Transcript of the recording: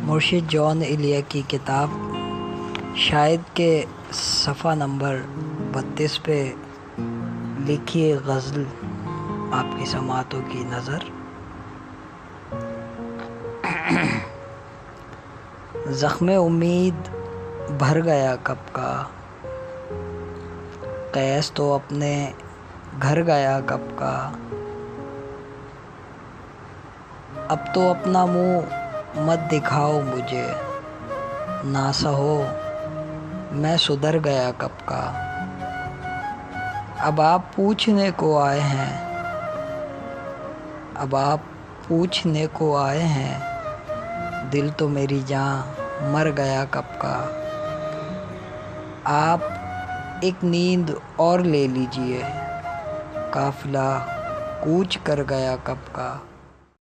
मुर्शिद जॉन एलिया की किताब शायद के सफ़ा नंबर 32 पे लिखी गज़ल आपकी समातों की नज़र। ज़ख्मे उम्मीद भर गया कब का, कैस तो अपने घर गया कब का। अब तो अपना मुंह मत दिखाओ मुझे, ना सहो मैं सुधर गया कब का। अब आप पूछने को आए हैं, अब आप पूछने को आए हैं, दिल तो मेरी जान मर गया कब का। आप एक नींद और ले लीजिए, काफिला कूच कर गया कब का।